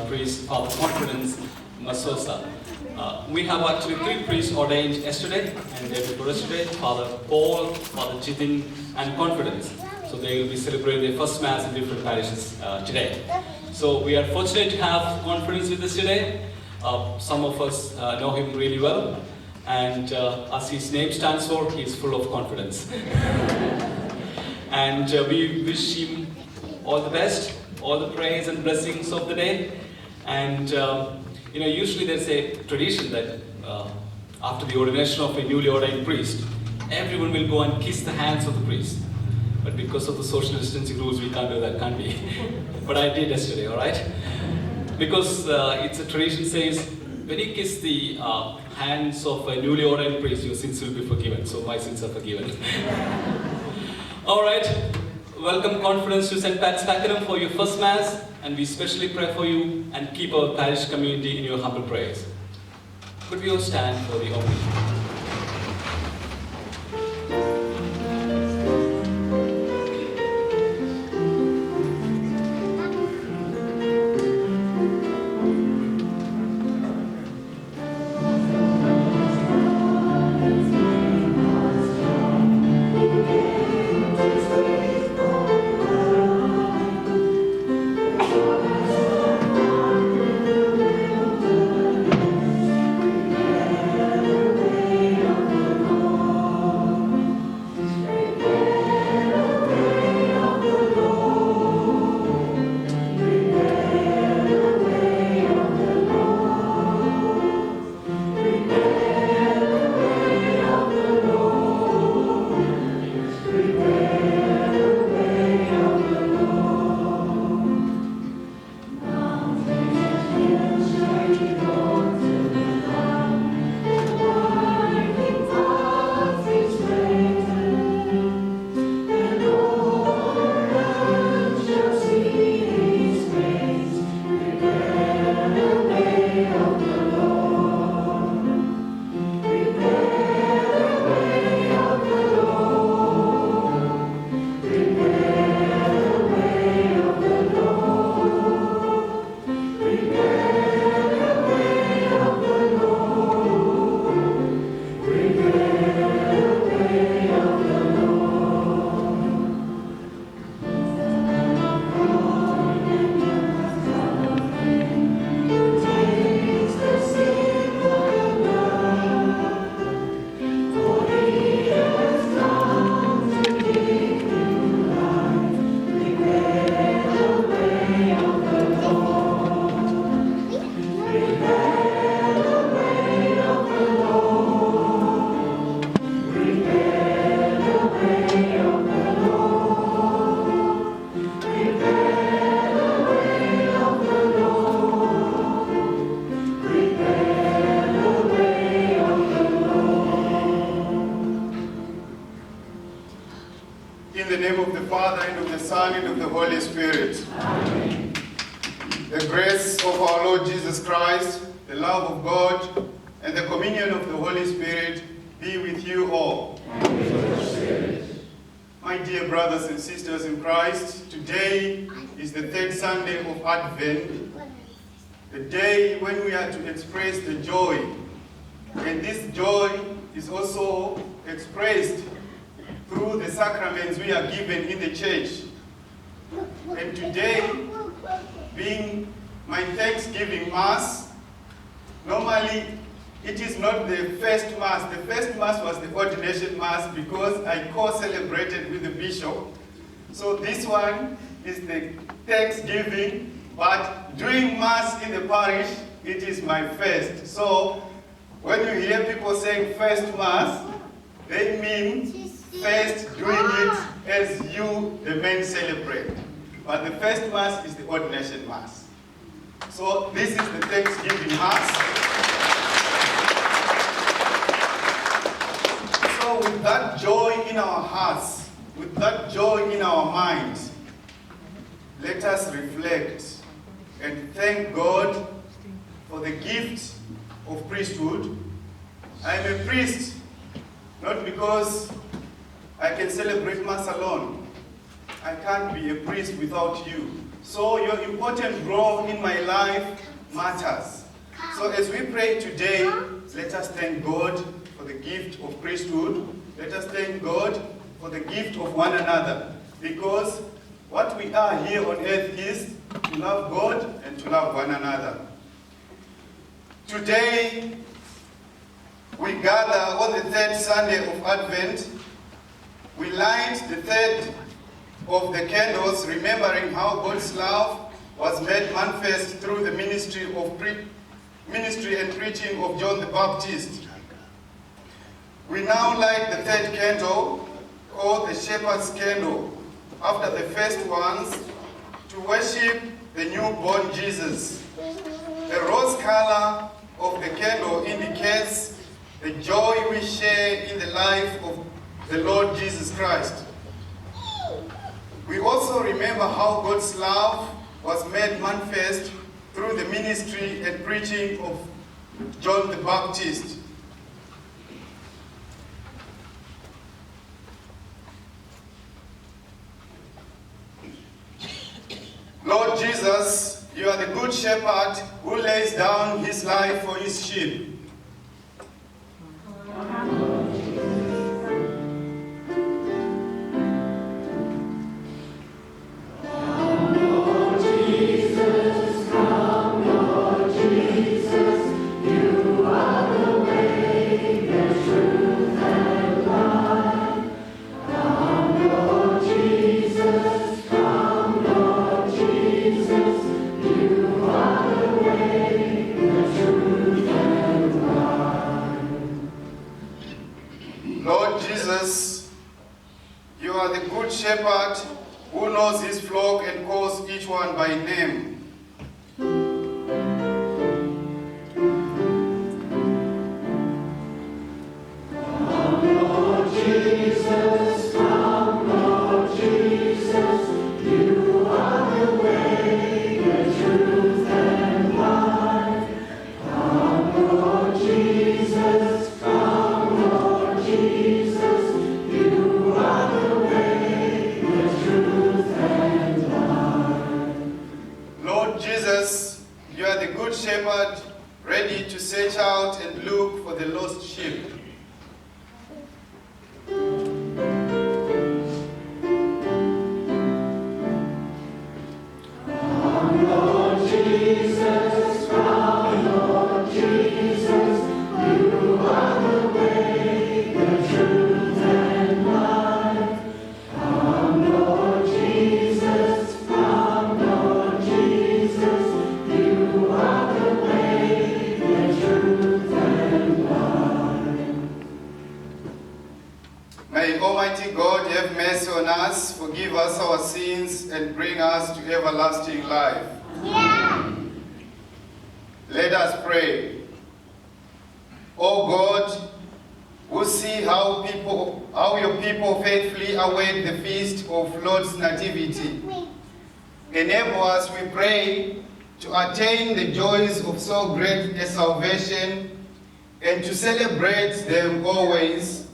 Priest for the confidence, Masvosva. We have actually 3 priests ordained yesterday and day before yesterday, Father Paul, Father Jitin, and confidence. So they will be celebrating their first Mass in different parishes today. So we are fortunate to have confidence with us today. Some of us know him really well, and as his name stands for, he is full of confidence. And we wish him all the best, all the praise and blessings of the day. And usually there's a tradition that after the ordination of a newly ordained priest, everyone will go and kiss the hands of the priest. But because of the social distancing rules, we can't do that, can't we? But I did yesterday, all right? Because it's a tradition says, when you kiss the hands of a newly ordained priest, your sins will be forgiven. So my sins are forgiven. All right. Welcome confidence to St. Pat's Pakenham for your first Mass, and we specially pray for you and keep our parish community in your humble prayers. Could we all stand for the homily? In the name of the Father, and of the Son, and of the Holy Spirit. Amen. The grace of our Lord Jesus Christ, the love of God, and the communion of the Holy Spirit be with you all. Amen. My dear brothers and sisters in Christ, today is the 3rd Sunday of Advent, the day when we are to express the joy. And this joy is also expressed through the sacraments we are given in the church. And today, being my Thanksgiving Mass, normally it is not the first Mass. The first Mass was the ordination Mass because I co-celebrated with the bishop. So this one is the Thanksgiving, but doing Mass in the parish, it is my first. So when you hear people saying first Mass, they mean first doing it as you, the main celebrant. But the first Mass is the ordination Mass. So this is the Thanksgiving Mass. So with that joy in our hearts, with that joy in our minds, let us reflect and thank God for the gift of priesthood. I am a priest, not because I can celebrate Mass alone. I can't be a priest without you. So your important role in my life matters. So as we pray today, let us thank God for the gift of priesthood. Let us thank God for the gift of one another. Because what we are here on earth is to love God and to love one another. Today, we gather on the third Sunday of Advent. We light the third of the candles, remembering how God's love was made manifest through the ministry and preaching of John the Baptist. We now light the third candle, called the shepherd's candle, after the first ones, to worship the newborn Jesus. The rose color of the candle indicates the joy we share in the life of the Lord Jesus Christ. We also remember how God's love was made manifest through the ministry and preaching of John the Baptist. Lord Jesus, you are the good shepherd who lays down his life for his sheep. Lord Jesus, you are the good shepherd who knows his flock and calls each one by name. You are the good shepherd, ready to search out and look for the lost sheep. Come, Lord Jesus, come, Lord Jesus, you are the way, the truth, and life. Come, Lord Jesus, come, Lord Jesus, you are the way, the truth, and life. May Almighty God have mercy on us, forgive us our sins, and bring us to everlasting life. Yeah. Let us pray. O God, who see how your people faithfully await the feast of Lord's Nativity, enable us, we pray, to attain the joys of so great a salvation and to celebrate them always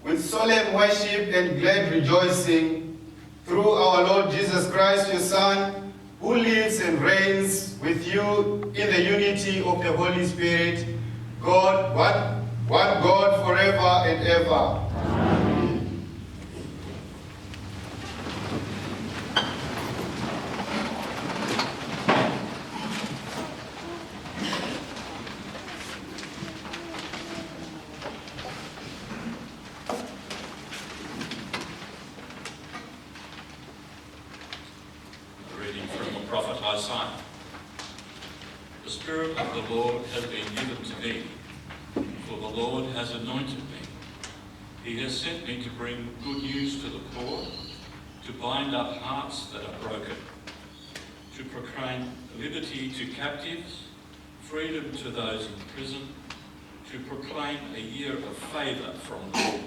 with solemn worship and glad rejoicing through our Lord Jesus Christ, your Son, who lives and reigns with you in the unity of the Holy Spirit, God, one God forever and ever. Amen. Prophet Isaiah. The Spirit of the Lord has been given to me, for the Lord has anointed me. He has sent me to bring good news to the poor, to bind up hearts that are broken, to proclaim liberty to captives, freedom to those in prison, to proclaim a year of favour from the Lord.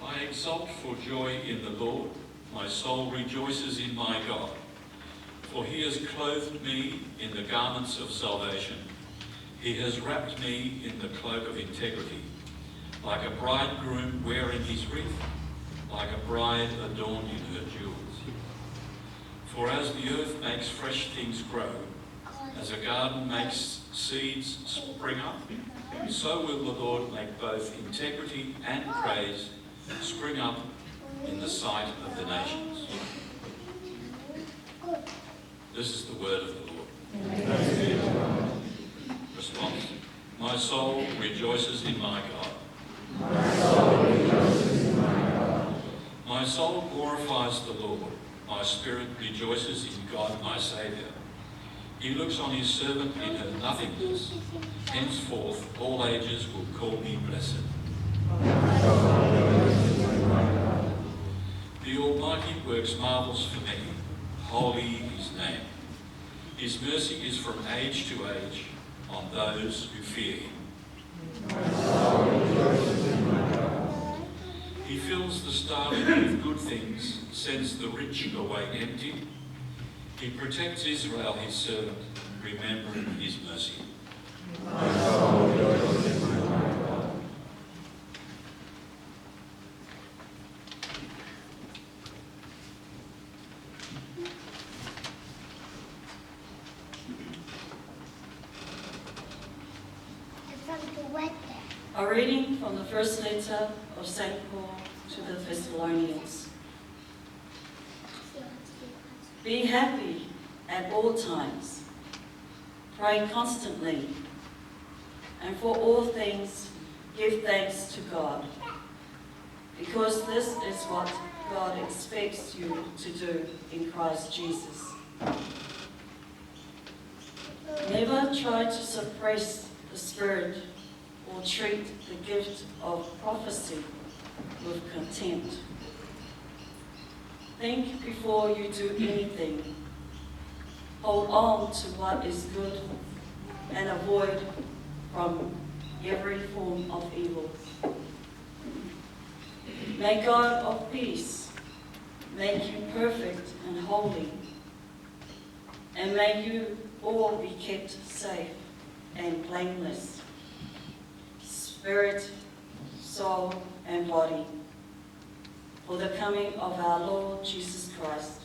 I exult for joy in the Lord, my soul rejoices in my God. For he has clothed me in the garments of salvation. He has wrapped me in the cloak of integrity, like a bridegroom wearing his wreath, like a bride adorned in her jewels. For as the earth makes fresh things grow, as a garden makes seeds spring up, so will the Lord make both integrity and praise spring up in the sight of the nations. This is the word of the Lord. Response. My soul rejoices in my God. My soul glorifies the Lord. My spirit rejoices in God my Saviour. He looks on his servant in her nothingness. Henceforth all ages will call me blessed. The Almighty works marvels for me. Holy his name. His mercy is from age to age on those who fear him. He fills the starving with good things, sends the rich away empty. He protects Israel, his servant, remembering his mercy. A reading from the first letter of St. Paul to the Thessalonians. Be happy at all times. Pray constantly. And for all things, give thanks to God. Because this is what God expects you to do in Christ Jesus. Never try to suppress the Spirit or treat the gift of prophecy with contempt. Think before you do anything. Hold on to what is good and avoid from every form of evil. May God of peace make you perfect and holy, and may you all be kept safe and blameless, spirit, soul, and body, for the coming of our Lord Jesus Christ.